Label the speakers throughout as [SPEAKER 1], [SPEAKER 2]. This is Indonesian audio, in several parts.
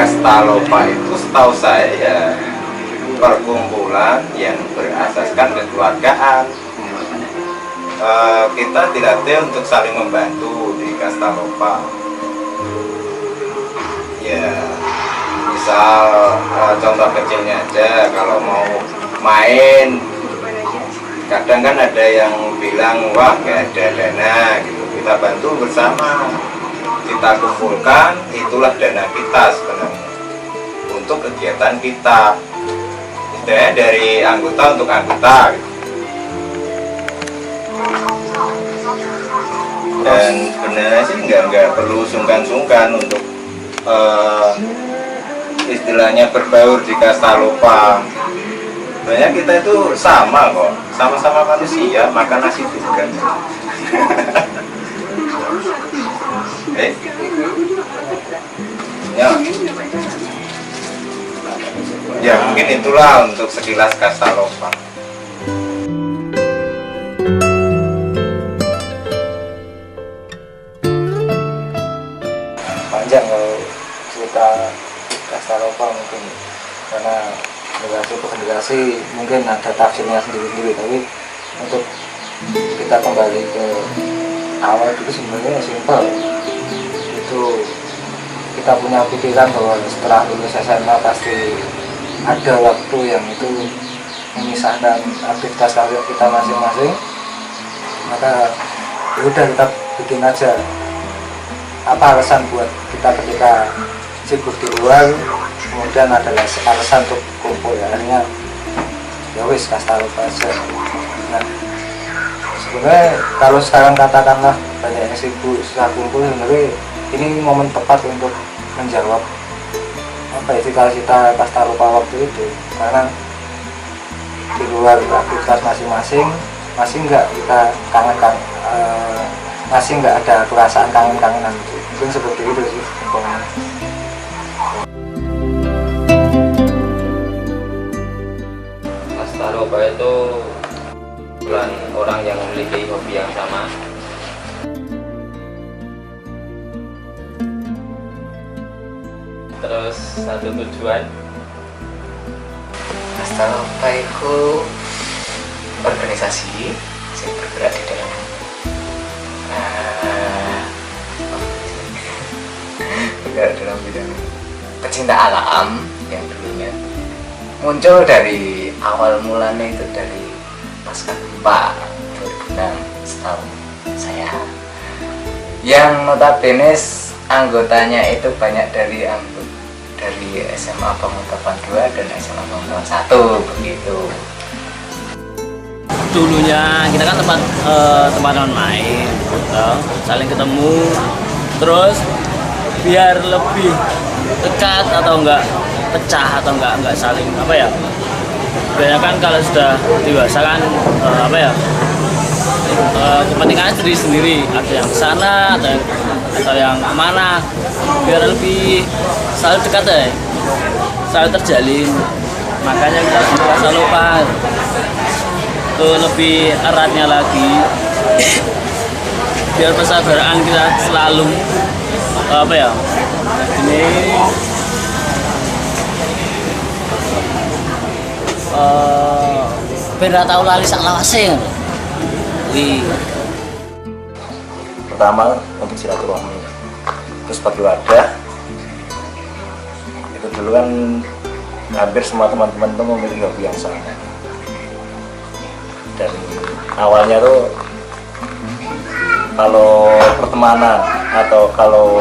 [SPEAKER 1] Kastalopa itu setahu saya ya perkumpulan yang berasaskan kekeluargaan. Kita dilatih untuk saling membantu di Kastalopa. Ya, misal contoh kecilnya aja, kalau mau main, kadang kan ada yang bilang wah gak ada dana gitu, kita bantu bersama, kita kumpulkan, itulah dana kita sebenarnya untuk kegiatan kita, istilahnya dari anggota untuk anggota gitu. Dan sebenarnya sih nggak perlu sungkan-sungkan untuk istilahnya berbaur di Kastalopa. Sebenarnya kita itu sama kok, sama-sama manusia, makan nasi juga. Ya mungkin itulah untuk sekilas Kastalopa.
[SPEAKER 2] Panjang kalau cerita Kastalopa mungkin, karena generasi ke generasi mungkin ada tafsirnya sendiri-sendiri, tapi untuk kita kembali ke awal itu sebenarnya simpel. Itu kita punya pikiran bahwa setelah lulus SMA pasti ada waktu yang itu memisahkan aktivitas karir kita masing-masing, maka udah kita bikin aja apa alasan buat kita ketika sibuk di luar, kemudian ada alasan untuk kumpul, ya akhirnya ya wis Kastalopa aja. Nah sebenarnya kalau sekarang katakanlah banyak yang sibuk susah kumpul, sebenarnya ini momen tepat untuk menjawab apa ya cita-cita Kastalopa waktu itu, karena di luar aktivitas masing-masing masih nggak kita kangen masih nggak ada perasaan kangen-kangenan, mungkin seperti itu sih.
[SPEAKER 3] Kastalopa itu bukan orang yang memiliki hobi yang sama, terus satu tujuan.
[SPEAKER 4] Kastalopa itu organisasi yang bergerak di dalam bergerak dalam bidang pecinta alam, yang dulunya muncul dari awal mulanya itu dari pasca gempa 2006 setahu saya, yang notabene anggotanya itu banyak dari SMA Pengutapan 2 dan SMA Pengutapan 1 begitu.
[SPEAKER 5] Dulunya kita kan tempat main, saling ketemu, terus biar lebih dekat atau enggak pecah atau enggak saling apa ya, biasanya kan kalau sudah dewasa kan kepentingannya sendiri, ada yang kesana atau yang kemana, biar lebih selalu dekat ya, selalu terjalin. Makanya kita buat Kastalopa itu lebih eratnya lagi, biar persaudaraan kita selalu ini beda tahu lali sak lawase.
[SPEAKER 2] Pertama untuk silaturahmi, terus bagi wadah itu dulu kan hampir semua teman-teman itu memiliki hobi yang sama. Dan awalnya tuh kalau pertemanan atau kalau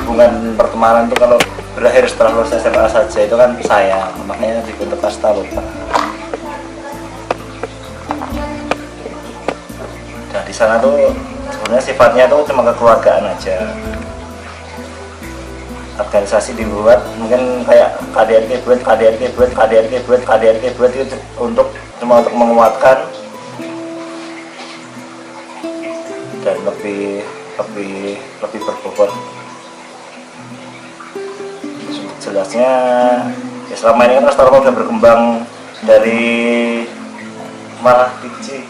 [SPEAKER 2] hubungan pertemanan tuh kalau berakhir setelah lulus SMA saja itu kan sayang, makanya dibentuk Kastalopa. Nah di sana tuh sebenarnya sifatnya tuh cuma kekeluargaan aja. Organisasi dibuat mungkin kayak KDRT itu untuk cuma untuk menguatkan dan lebih berbobot. Jelasnya ya selama ini kan Kastalopa sudah berkembang dari malah biji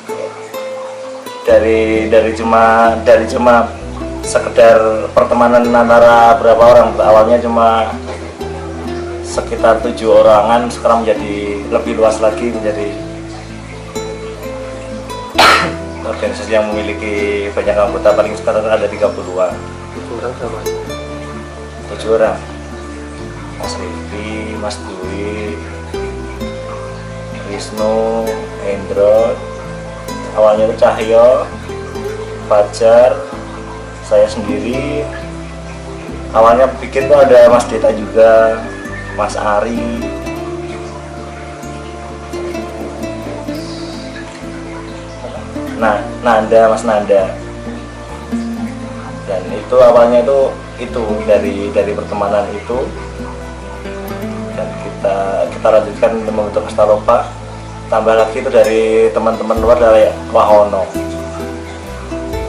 [SPEAKER 2] dari cuma sekedar pertemanan antara berapa orang. Awalnya cuma sekitar 7 orangan, sekarang menjadi lebih luas lagi, menjadi organisasi yang memiliki banyak anggota, paling sekarang ada 30-an. 7 orang. Mas Rifi, Mas Dwi, Wisnu, Endro, awalnya itu Cahyo, Fajar, saya sendiri. Awalnya bikin tuh ada Mas Deta juga, Mas Ari, Mas Nanda. Dan itu awalnya itu dari pertemanan itu, dan kita lanjutkan membentuk Kastalopa. Tambah lagi itu dari teman-teman luar, dari Wahono.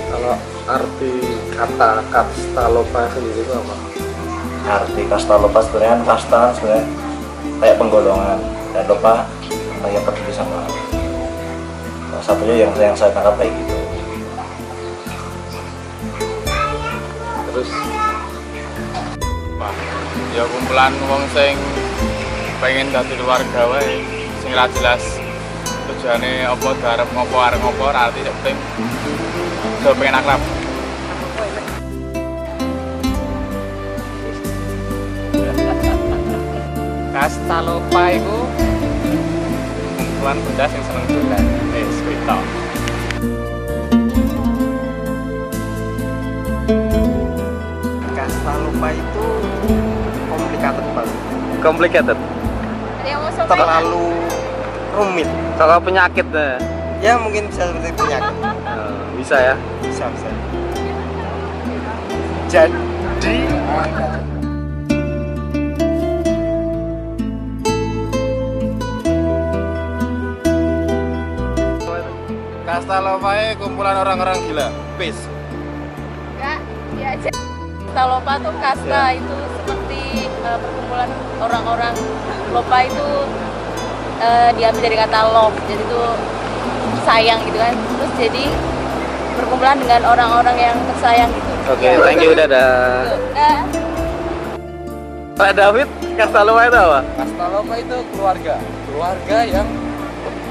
[SPEAKER 6] Kalau arti kata Kastalopa sendiri itu apa?
[SPEAKER 2] Arti Kastalopa sebenarnya, kasta kan sebenarnya kayak penggolongan, dan lopa yang peduli sama alam. Salah satunya yang saya tangkap kayak gitu.
[SPEAKER 6] Terus
[SPEAKER 7] ya kumpulan wong sing pengen dadi keluarga wae, sing ra jelas tujuane apa, arep ngopo, arep ngopo, arti sing penting do pengen akrab. Kastalopa iku kumpulan benda sing seneng dolan. Wis kuwi tok.
[SPEAKER 6] Kastalopa itu complicated banget.
[SPEAKER 7] Complicated.
[SPEAKER 6] Terlalu rumit.
[SPEAKER 7] Kalau penyakit
[SPEAKER 6] Ya mungkin bisa seperti penyakit.
[SPEAKER 7] bisa ya.
[SPEAKER 6] Bisa. Jadi
[SPEAKER 7] Kastalopa kumpulan orang-orang gila. Peace.
[SPEAKER 8] Enggak, dia aja. Kastalopa tuh kasta itu seperti perkumpulan orang-orang. Lopa itu diambil dari kata love, jadi itu sayang gitu kan. Terus jadi perkumpulan dengan orang-orang yang tersayang gitu.
[SPEAKER 7] Oke, thank you, dadah.
[SPEAKER 8] Nah,
[SPEAKER 7] Pak David, Kastalopa itu apa?
[SPEAKER 6] Kastalopa itu keluarga yang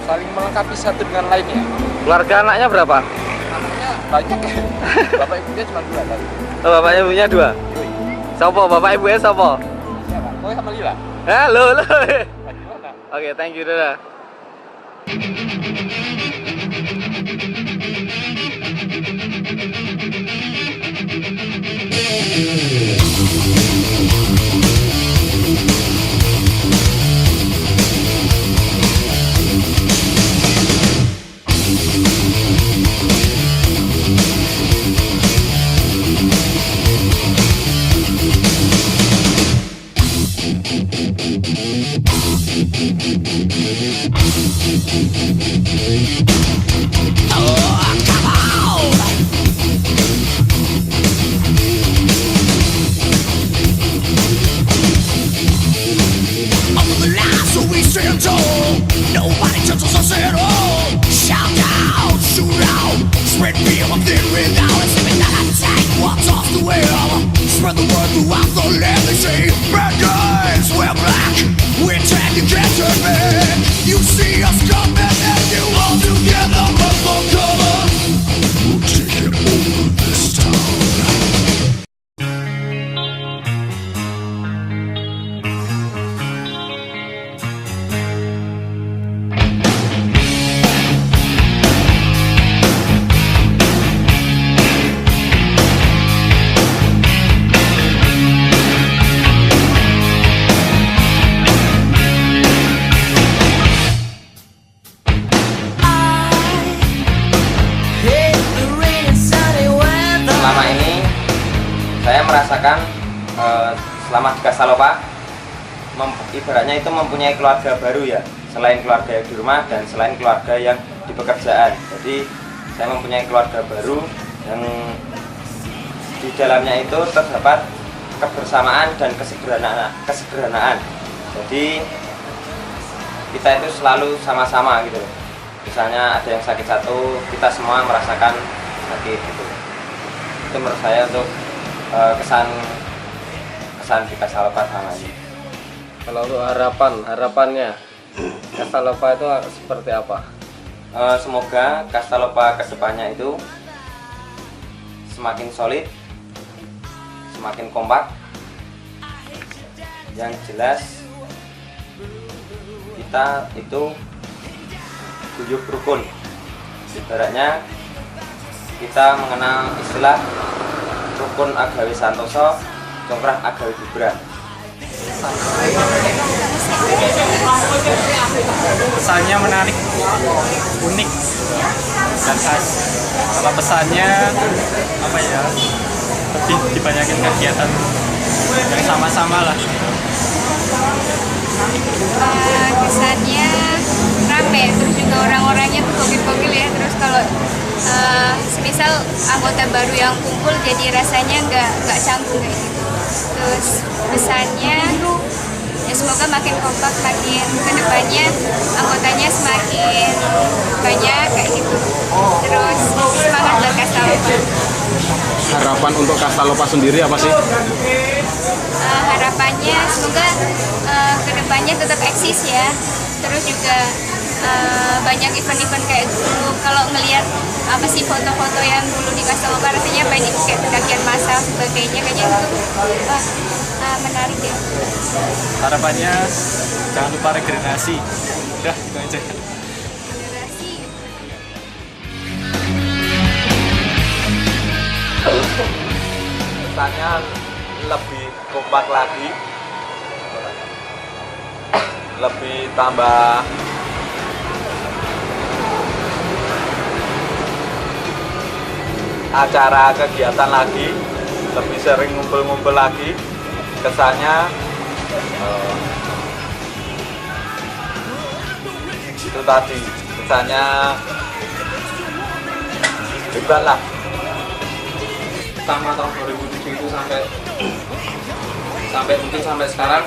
[SPEAKER 6] saling melengkapi satu dengan lainnya.
[SPEAKER 7] Keluarga anaknya berapa?
[SPEAKER 6] Anaknya banyak ya. Bapak ibunya cuma 2 tadi.
[SPEAKER 7] Oh, bapaknya ibunya 2. Sopo? Bapak ibunya sopo?
[SPEAKER 6] Siapa? Oh sama Lila.
[SPEAKER 7] Halo.
[SPEAKER 6] Gimana?
[SPEAKER 7] Oke, thank you, dadah.
[SPEAKER 9] Nobody touches us at all. Shout out, shoot out, spread fear of the without us. Living that attack, what's off the wheel? Spread the word throughout the land. They say, bad guys, we're black. We're tan, you can't turn back. You see us coming and you all together run for cover. We'll take it over this town.
[SPEAKER 3] Selama ini saya merasakan selama di Kastalopa ibaratnya itu mempunyai keluarga baru ya, selain keluarga yang di rumah dan selain keluarga yang di pekerjaan. Jadi saya mempunyai keluarga baru yang di dalamnya itu terdapat kebersamaan dan kesederhanaan. Jadi kita itu selalu sama-sama gitu. Misalnya ada yang sakit satu, kita semua merasakan sakit gitu. Itu menurut saya untuk kesan di Kastalopa sama ini.
[SPEAKER 6] Kalau untuk harapannya Kasalopa itu seperti apa?
[SPEAKER 3] Semoga Kasalopa kedepannya itu semakin solid, semakin kompak. Yang jelas kita itu guyup rukun. Ibaratnya kita mengenal istilah rukun agawi santoso, congkrah agawi bubra.
[SPEAKER 10] Pesannya menarik, unik, dan khas. Kalau pesannya apa ya? Lebih dibanyakin kegiatan yang sama-sama lah.
[SPEAKER 11] Kesannya rame, terus juga orang-orangnya tuh gokil-gokil ya. Terus kalau semisal anggota baru yang kumpul, jadi rasanya nggak canggung kayak gitu. Terus pesannya ya semoga makin kompak, makin kedepannya anggotanya semakin banyak kayak gitu. Terus semangat buat Kasalopa.
[SPEAKER 6] Harapan untuk Kasalopa sendiri apa sih?
[SPEAKER 11] Harapannya semoga kedepannya tetap eksis ya. Terus juga banyak event-event kayak dulu. Kalau ngelihat apa sih foto-foto yang dulu di Kasalopa, rasanya banyak kayak pendakian massal sebagainya, kayaknya itu menarik ya.
[SPEAKER 10] Harapannya jangan lupa regenerasi. Udah, itu aja.
[SPEAKER 6] Pesannya lebih kompak lagi, lebih tambah acara kegiatan lagi, lebih sering ngumpul-ngumpul lagi. Kesannya itu tadi, kesannya hebat lah.
[SPEAKER 12] Pertama tahun 2007 itu sampai mungkin sampai sekarang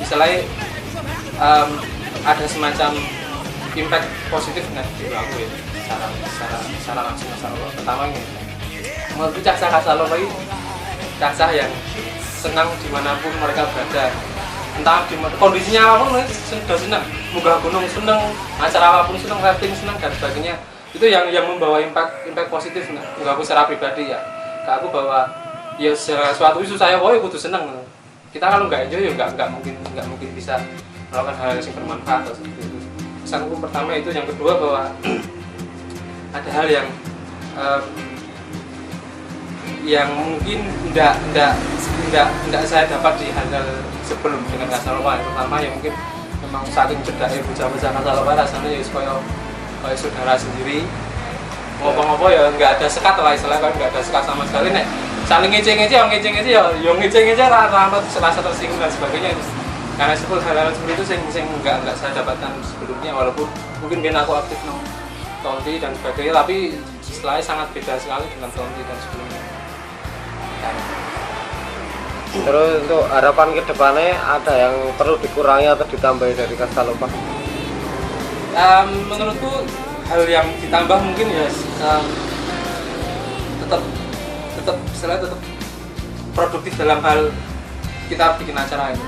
[SPEAKER 12] istilahnya ada semacam impact positif negatif aku ya secara langsung. Pertama ini menurutku caksa Kasalopa ini caksa yang senang dimanapun mereka berada, entah kondisinya apapun sudah senang, munggah gunung senang, acara apapun senang, rafting senang dan sebagainya. Itu yang membawa impact positif untuk aku secara pribadi ya. Ke aku bahwa ya sesuatu itu susah ya, wah kudu seneng. Kita kalau nggak enjoy ya nggak mungkin bisa melakukan hal yang bermanfaat atau seperti itu. Pesanku pertama itu, yang kedua bahwa ada hal yang mungkin tidak saya dapat di hal sebelum dengan Kasalopa. Yang pertama ya mungkin memang saking cedaknya bocah-bocah Kasalopa rasanya ya kayak saudara sendiri. Ngopo-ngopo ya nggak ada sekat lah istilahnya, kan nggak ada sekat sama sekali nek saling ngece-ngece rata-rata serasa tersinggung dan sebagainya itu. Karena hal-hal seperti itu sing nggak saya dapatkan sebelumnya, walaupun mungkin biar aku aktif Tonti dan sebagainya, tapi istilahnya sangat beda sekali dengan Tonti dan sebelumnya.
[SPEAKER 6] Terus untuk harapan ke depannya ada yang perlu dikurangi atau ditambahi dari Kasalopa?
[SPEAKER 12] Menurutku hal yang ditambah mungkin ya tetap produktif dalam hal kita bikin acara ini.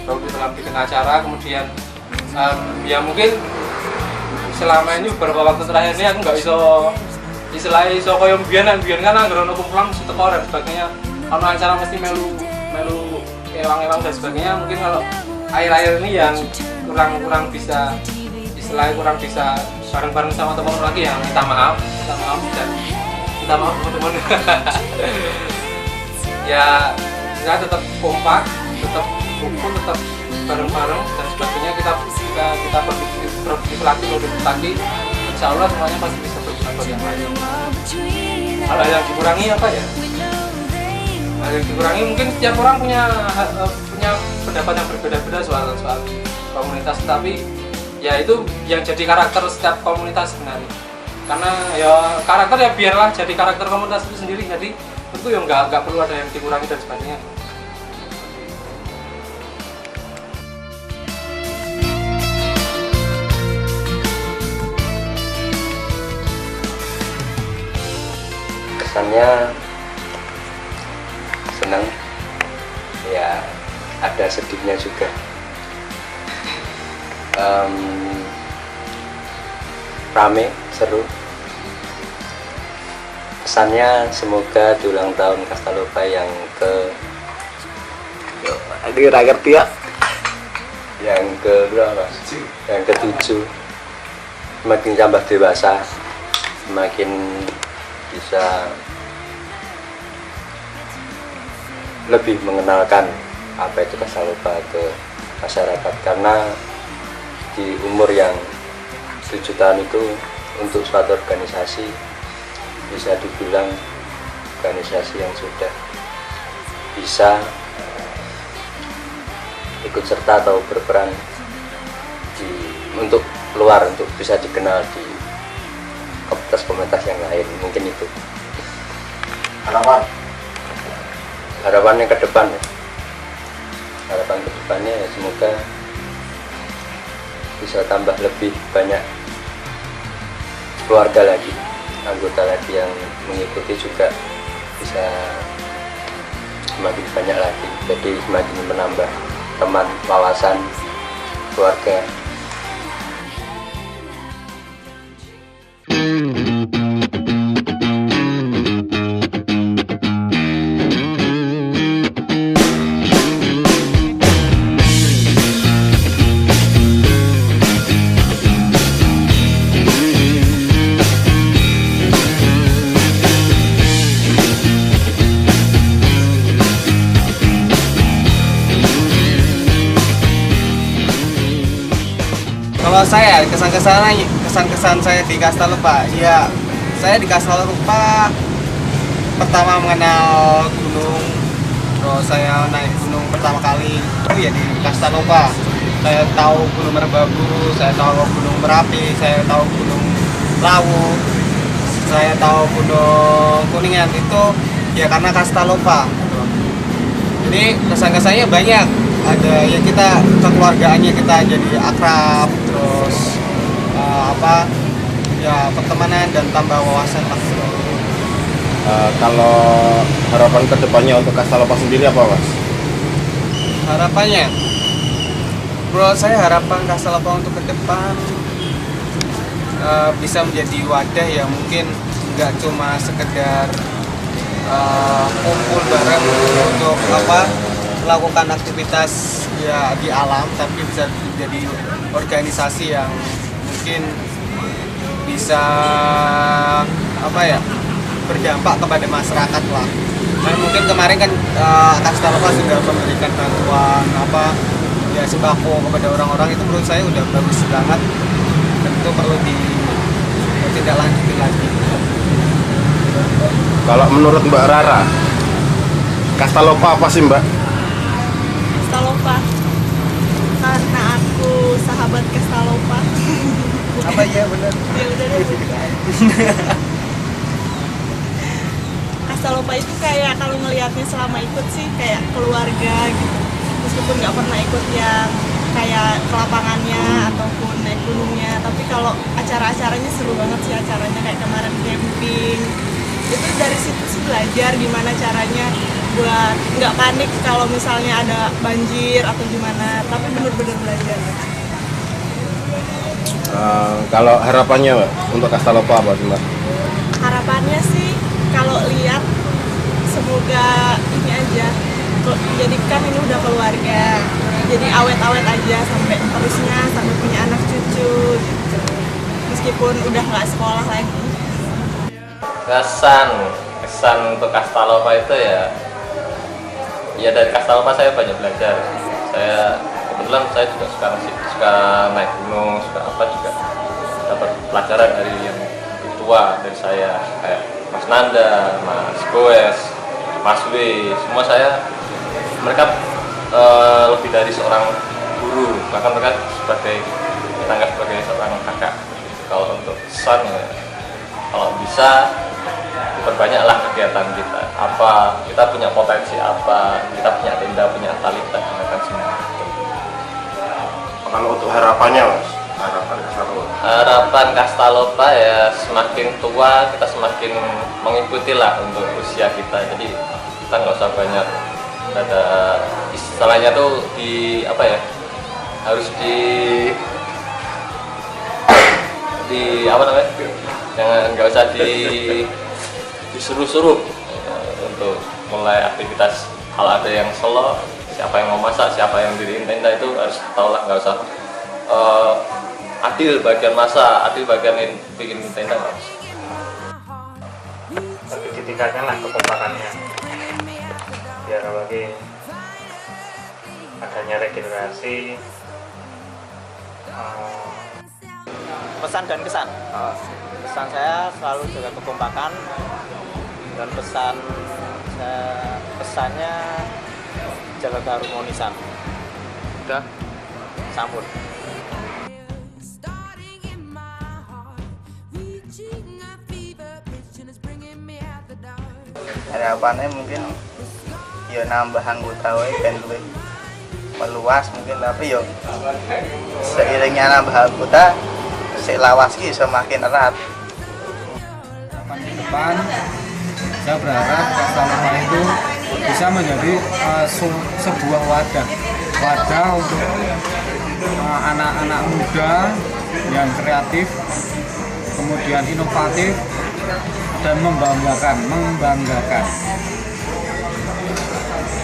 [SPEAKER 12] Produktif dalam bikin acara, kemudian ya mungkin selama ini beberapa waktu terakhir ini aku nggak istilahnya koyo biyen kan anggere ono kumpulan mesti teko dan sebagainya. Kalau acara mesti melu ewang-ewang dan sebagainya. Mungkin kalau akhir-akhir ini yang kurang bisa istilahnya kurang bisa bareng-bareng sama teman-teman lagi, yang minta maaf dan minta maaf teman-teman. Ya kita tetap kompak, tetap kumpul, tetap bareng-bareng dan sebagainya. Kita produktif lagi, insya Allah semuanya pasti bisa berguna bagi yang lain. Kalau yang dikurangi apa ya? Hal yang dikurangi mungkin setiap orang punya pendapat yang berbeda-beda soal komunitas, tapi ya itu yang jadi karakter setiap komunitas sebenarnya. Karena ya karakter ya biarlah jadi karakter komunitas itu sendiri, jadi itu ya nggak perlu ada yang dikurangi dan sebagainya.
[SPEAKER 1] Kesannya senang, ya ada sedihnya juga.
[SPEAKER 13] rame, seru. Pesannya semoga di ulang tahun Kastalopa yang yang ke-7 semakin tambah dewasa, semakin bisa lebih mengenalkan apa itu Kastalopa ke masyarakat, karena di umur yang 7 tahun itu untuk suatu organisasi bisa dibilang organisasi yang sudah bisa ikut serta atau berperan untuk keluar, untuk bisa dikenal di komunitas-komunitas yang lain. Mungkin itu harapannya ke depan ya. Harapan ke depannya ya semoga bisa tambah lebih banyak keluarga lagi, anggota lagi yang mengikuti juga bisa semakin banyak lagi, jadi semakin menambah teman, wawasan, keluarga.
[SPEAKER 6] Kalau saya kesan-kesan saya di Kastalopa, ya saya di Kastalopa pertama mengenal gunung, terus saya naik gunung pertama kali itu ya di Kastalopa. Saya tahu Gunung Merbabu, saya tahu Gunung Merapi, saya tahu Gunung Lawu, saya tahu Gunung Kuningan, itu ya karena Kastalopa. Jadi kesan-kesannya banyak. Ada yang kita kekeluargaannya kita jadi akrab, terus pertemanan dan tambah wawasan lah.
[SPEAKER 14] Kalau harapan kedepannya untuk Kastalopa sendiri apa, Mas?
[SPEAKER 6] Harapannya, menurut saya harapan Kastalopa untuk ke depan bisa menjadi wadah yang mungkin nggak cuma sekedar kumpul bareng untuk melakukan aktivitas ya di alam, tapi bisa menjadi organisasi yang mungkin bisa berdampak kepada masyarakat lah. Dan mungkin kemarin kan Kastalopa sudah memberikan bantuan sembako kepada orang-orang, itu menurut saya udah bagus banget dan itu perlu ditindaklanjuti lagi.
[SPEAKER 14] Kalau menurut Mbak Rara, Kastalopa apa sih, Mbak?
[SPEAKER 15] Kastalopa karena aku sahabat Kastalopa.
[SPEAKER 6] Apa ya benar?
[SPEAKER 15] Ya udah deh. Kastalopa itu kayak kalau ngelihatnya selama ikut sih kayak keluarga gitu. Meskipun nggak pernah ikut yang kayak ke lapangannya ataupun naik gunungnya, tapi kalau acara-acaranya seru banget sih acaranya, kayak kemarin camping. Itu dari situ sih belajar gimana caranya buat nggak panik kalau misalnya ada banjir atau gimana, tapi bener-bener belajar.
[SPEAKER 14] Kalau harapannya, Mbak, untuk Kastalopa apa sih, Mbak?
[SPEAKER 15] Harapannya sih kalau lihat semoga ini aja, jadikan ini udah keluarga, jadi awet-awet aja sampai terusnya, sampai punya anak cucu gitu. Meskipun udah nggak sekolah lagi.
[SPEAKER 3] Kesan untuk Kastalopa itu ya dari Kastalopa saya banyak belajar. Kebetulan saya juga suka naik gunung, suka juga dapat pelajaran dari yang lebih tua dari saya, kayak Mas Nanda, Mas Goes, Mas W. Semua mereka lebih dari seorang guru, bahkan mereka dianggap sebagai seorang kakak. Kalau untuk kesan kalau bisa perbanyaklah kegiatan kita. Kita punya potensi apa, kita punya tenda, punya tali, kita gunakan semua.
[SPEAKER 14] Kalau untuk harapannya, Mas,
[SPEAKER 3] harapan Kastalopa ya semakin tua kita semakin mengikuti lah untuk usia kita. Jadi kita nggak usah banyak ada istilahnya tuh harus
[SPEAKER 16] di apa namanya, jangan nggak usah disuruh-suruh untuk mulai aktivitas. Kalau ada yang solo, siapa yang mau masak, siapa yang diriin tenda itu harus tahu lah, nggak usah adil bagian masak, adil bagian bikin tenda nggak usah.
[SPEAKER 2] Tapi ditingkatkan lah kekompakannya biar lagi adanya regenerasi.
[SPEAKER 17] Pesan dan kesan. Pesan saya selalu jaga kekompakan, dan pesannya jaga keharmonisan.
[SPEAKER 12] Udah,
[SPEAKER 17] sampun.
[SPEAKER 6] Harapannya mungkin ya nambah anggota wae ben luwih meluas mungkin, tapi yo seiringnya nambah anggota sik lawas ki iso makin erat.
[SPEAKER 2] Ke depan saya berharap Kastalova itu bisa menjadi sebuah wadah untuk anak-anak muda yang kreatif, kemudian inovatif, dan membanggakan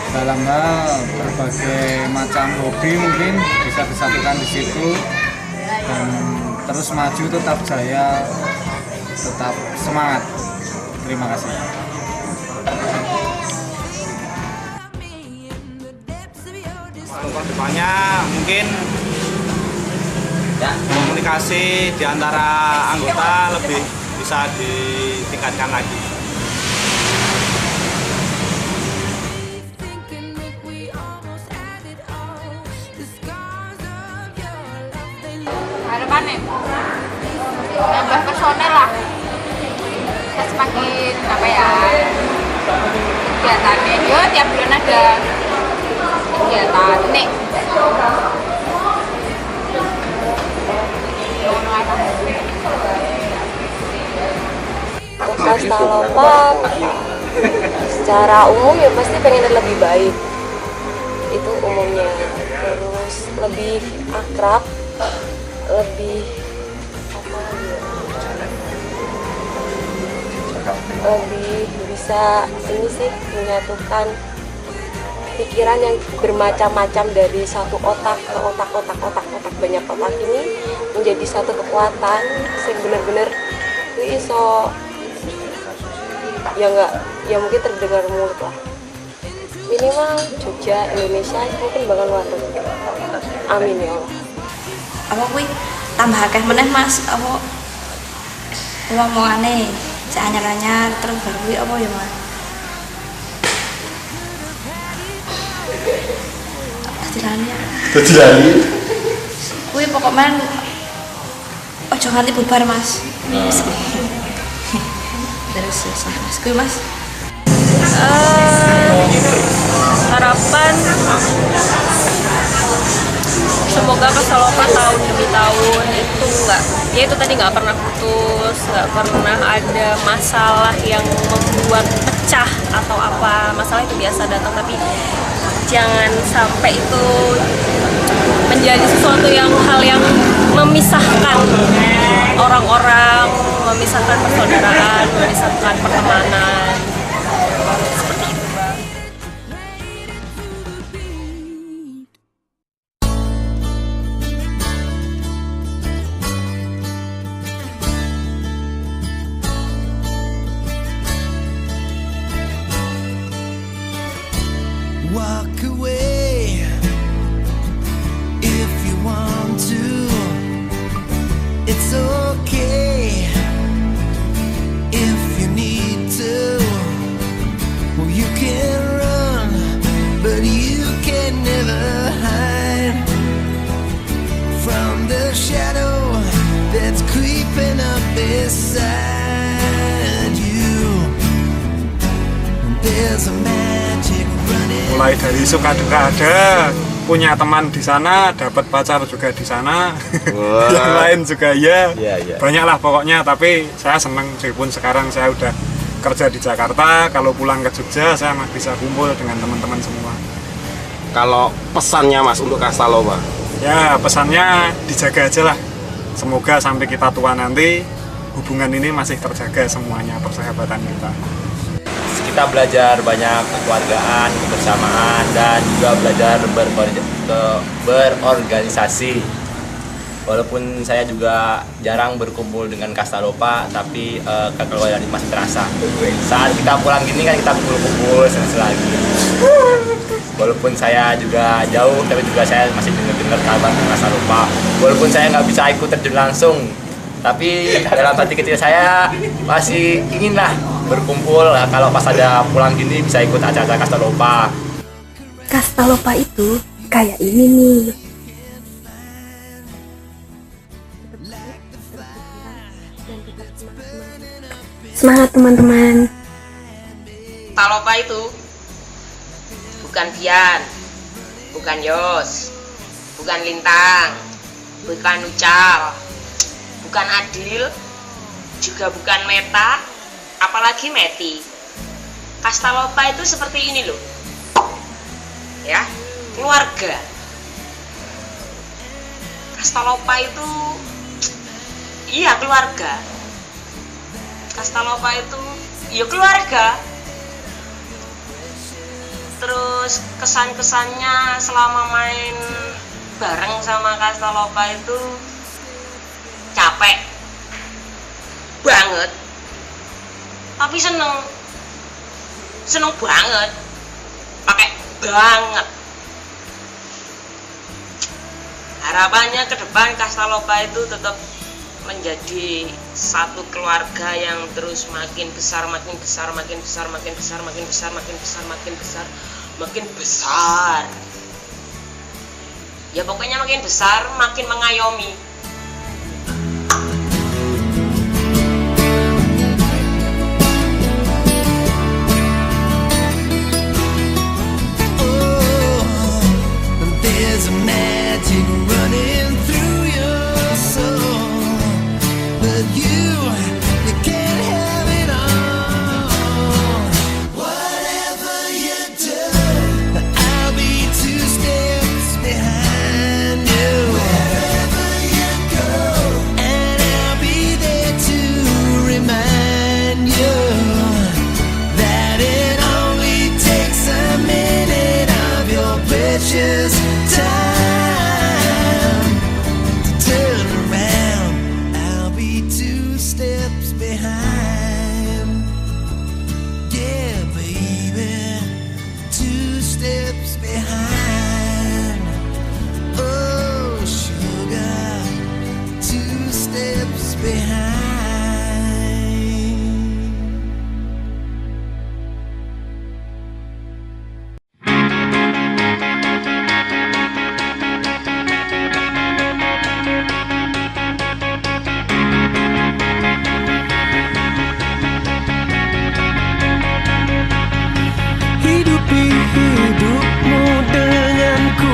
[SPEAKER 2] dalam hal berbagai macam hobi mungkin bisa disatukan di situ, dan terus maju, tetap jaya, tetap semangat. Terima kasih.
[SPEAKER 6] Untuk depannya mungkin komunikasi di antara anggota lebih bisa ditingkatkan lagi.
[SPEAKER 11] Harapannya nambah personel lah, kita semakin apa ya kegiatannya. Yo tiap bulan ada kegiatan nih.
[SPEAKER 8] Kastalova secara umum ya pasti pengen lebih baik, itu umumnya. Terus lebih akrab, lebih apa ya, lebih bisa ini sih menyatukan pikiran yang bermacam-macam dari satu otak ke otak banyak otak ini menjadi satu kekuatan yang benar-benar iso ya enggak ya mungkin terdengar mulut lah, minimal Jogja Indonesia mungkin bakal waduh. Amin ya Allah.
[SPEAKER 18] Apa kuwi tambah akeh meneh Mas, apa omongane cek anyar-anyar terus baru kuwi apa ya Mas? Dadi lali. Kuwi pokoknya ojo nganti bubar Mas. Terus Mas kuwi Mas.
[SPEAKER 8] Harapan semoga Kastalova tahun demi tahun itu nggak pernah putus, nggak pernah ada masalah yang membuat pecah atau apa. Masalah itu biasa datang, tapi jangan sampai itu menjadi sesuatu hal yang memisahkan orang-orang, memisahkan persaudaraan, memisahkan pertemanan. Seperti itu.
[SPEAKER 9] Walk away if you want to. It's okay if you need to. Well, you can run, but you can never hide from the shadow that's creeping up beside you. There's a magic running.
[SPEAKER 14] Mulai dari suka duka ada, punya teman di sana, dapat pacar juga di sana, yang lain juga ya. Banyak lah pokoknya, tapi saya seneng meskipun sekarang saya udah kerja di Jakarta, kalau pulang ke Jogja saya masih bisa kumpul dengan teman-teman semua.
[SPEAKER 19] Kalau pesannya Mas untuk Kastalova?
[SPEAKER 14] Ya pesannya dijaga aja lah, semoga sampai kita tua nanti hubungan ini masih terjaga semuanya, persahabatan kita.
[SPEAKER 19] Kita belajar banyak kekeluargaan, kebersamaan, dan juga belajar berorganisasi. Walaupun saya juga jarang berkumpul dengan Kastalopa, tapi kekeluargaan ini masih terasa. Saat kita pulang gini kan kita kumpul-kumpul lagi. Walaupun saya juga jauh, tapi juga saya masih dengar kabar Kastalopa. Walaupun saya nggak bisa ikut terjun langsung, tapi dalam hati kecil saya masih inginlah berkumpul. Kalau pas ada pulang gini bisa ikut acara Kastalopa.
[SPEAKER 20] Kastalopa itu kayak ini nih. Semangat teman-teman.
[SPEAKER 21] Kastalopa itu bukan Bian, bukan Yos, bukan Lintang, bukan Ucal, bukan Adil, juga bukan Meta, apalagi Meti. Kastalopa itu seperti ini loh, ya, keluarga. Kastalopa itu, iya keluarga. Kastalopa itu, ya keluarga. Terus kesan-kesannya selama main bareng sama Kastalopa itu capek banget, tapi seneng banget, pakai banget. Harapannya ke depan Kastalopa itu tetap menjadi satu keluarga yang terus makin besar, makin besar, makin besar, makin besar, makin besar, makin besar, makin besar, makin besar. Ya pokoknya makin besar, makin mengayomi.
[SPEAKER 9] There's a magic running through your soul, but you can't have it all. Whatever you do, I'll be 2 steps behind you. Wherever you go, and I'll be there to remind you that it only takes a minute of your precious time to turn around. I'll be 2 steps behind. Yeah, baby, 2 steps behind. Oh, sugar, 2 steps behind. Hidupi hidupmu denganku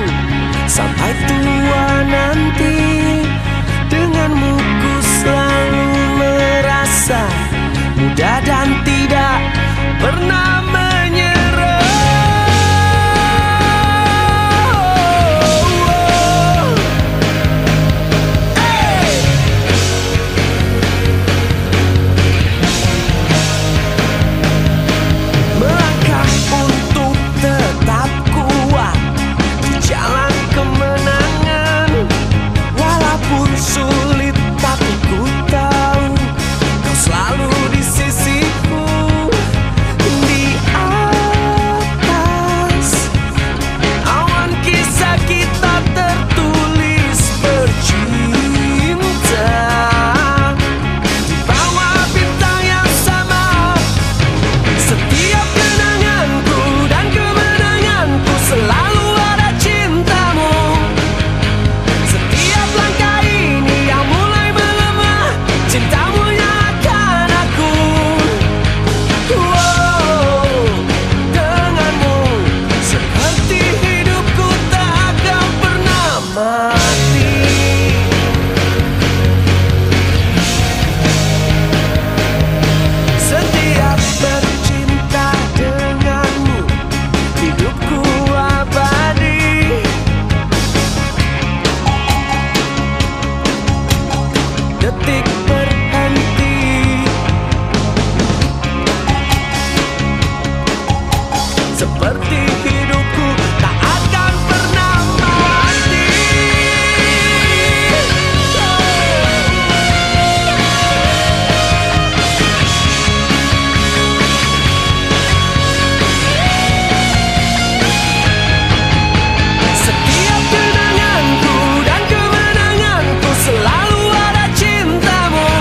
[SPEAKER 9] sampai tua nanti. Denganmu ku selalu merasa muda dan tidak pernah menyerah. Melangkah untuk tetap kuat di jalan kemenangan, walaupun sulit seperti hidupku tak akan pernah mati. Setiap kenanganku dan kemenanganku selalu ada cintamu.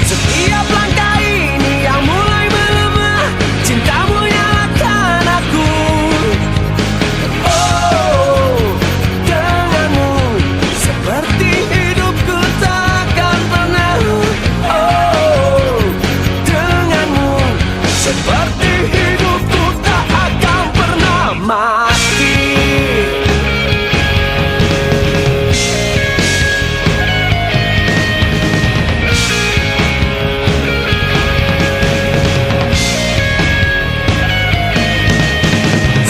[SPEAKER 9] Setiap langkah ini yang mulai melemah, cintamu nyalakan aku. Oh, denganmu seperti hidupku takkan pernah. Oh, denganmu seperti hidupku tak akan pernah mati.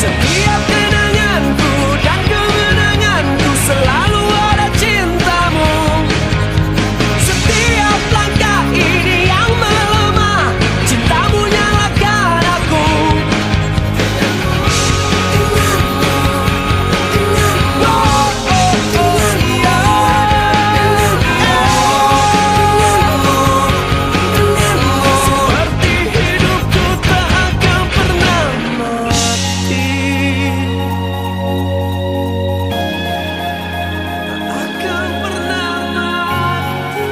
[SPEAKER 9] Setiap kenanganku dan kemenanganku selalu ada cintamu. Setiap langkah ini yang melemah, cintamu nyalakan aku. Seperti hidupku tak akan pernah mati. Tak akan pernah mati.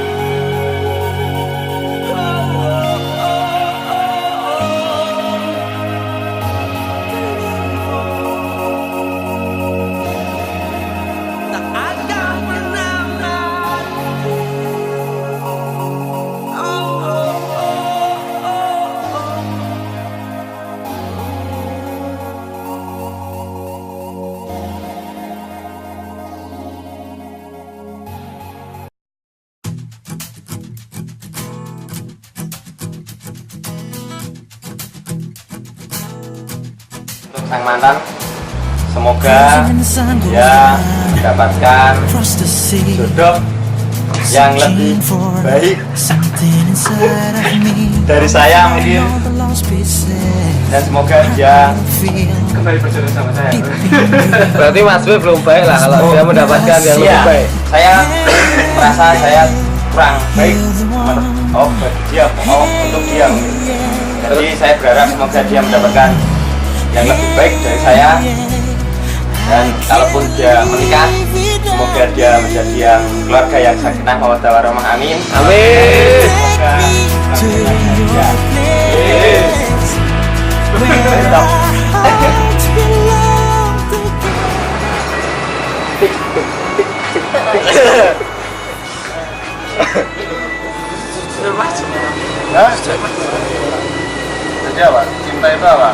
[SPEAKER 9] Tak akan pernah mati.
[SPEAKER 3] Untuk sang mantan, semoga dia mendapatkan jodoh yang lebih baik dari saya mungkin, dan semoga dia kembali berjodoh sama saya.
[SPEAKER 6] Berarti Mas B belum baik lah kalau dia mendapatkan yang lebih
[SPEAKER 3] Iya.
[SPEAKER 6] baik.
[SPEAKER 3] Saya merasa saya kurang baik bagi dia, untuk dia. Jadi saya berharap semoga dia mendapatkan yang lebih baik dari saya, dan kalaupun dia menikah, semoga dia menjadi yang keluarga yang sakinah mawaddah warahmah. Amin.
[SPEAKER 6] Amin.
[SPEAKER 7] Jadi apa? Cinta itu apa?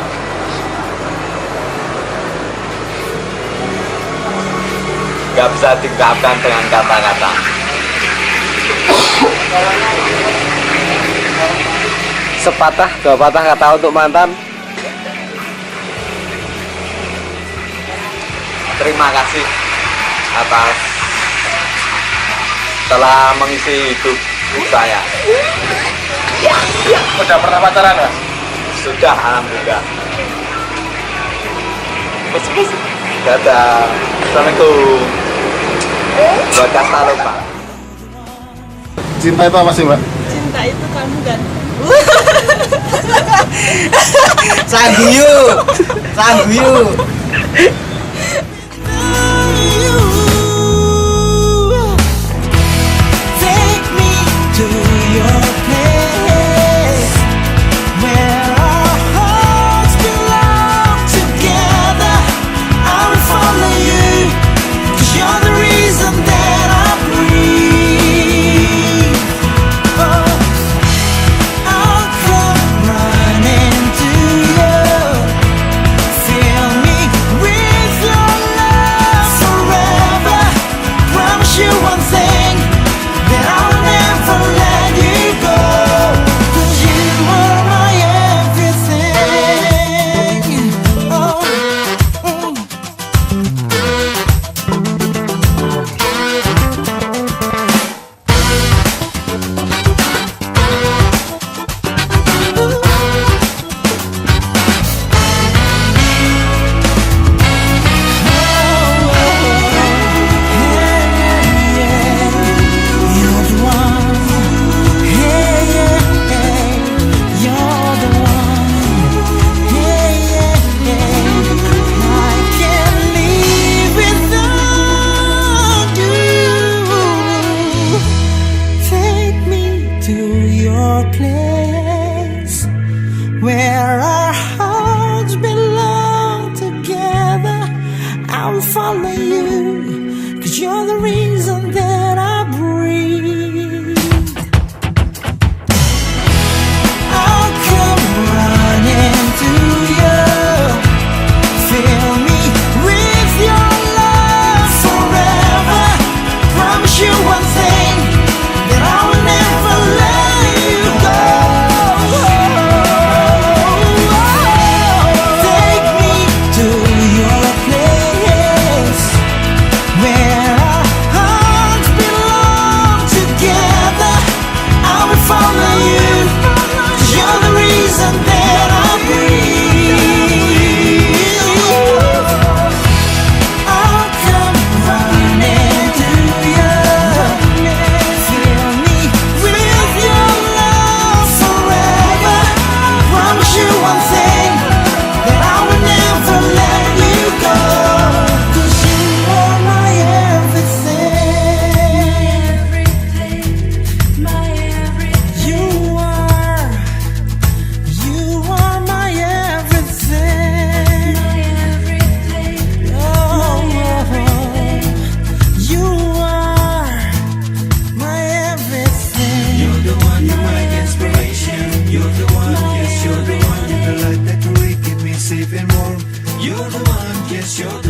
[SPEAKER 1] Gak bisa diungkapkan dengan kata-kata.
[SPEAKER 6] Sepatah dua patah kata untuk mantan.
[SPEAKER 1] Terima kasih atas telah mengisi hidup saya.
[SPEAKER 7] Udah pernah pacaran, Mas?
[SPEAKER 1] Sudah, alhamdulillah. Dadah. Assalamualaikum. Buat kasta lupa.
[SPEAKER 4] Cinta itu apa sih, Mbak?
[SPEAKER 15] Cinta itu kamu kan.
[SPEAKER 6] Sangguyu. Sangguyu.
[SPEAKER 9] Take me to your place where our hearts belong together. I will follow you, 'cause you're the reason that I breathe. Oh, I'll come running to you, feel me. You're the one, yes, you're the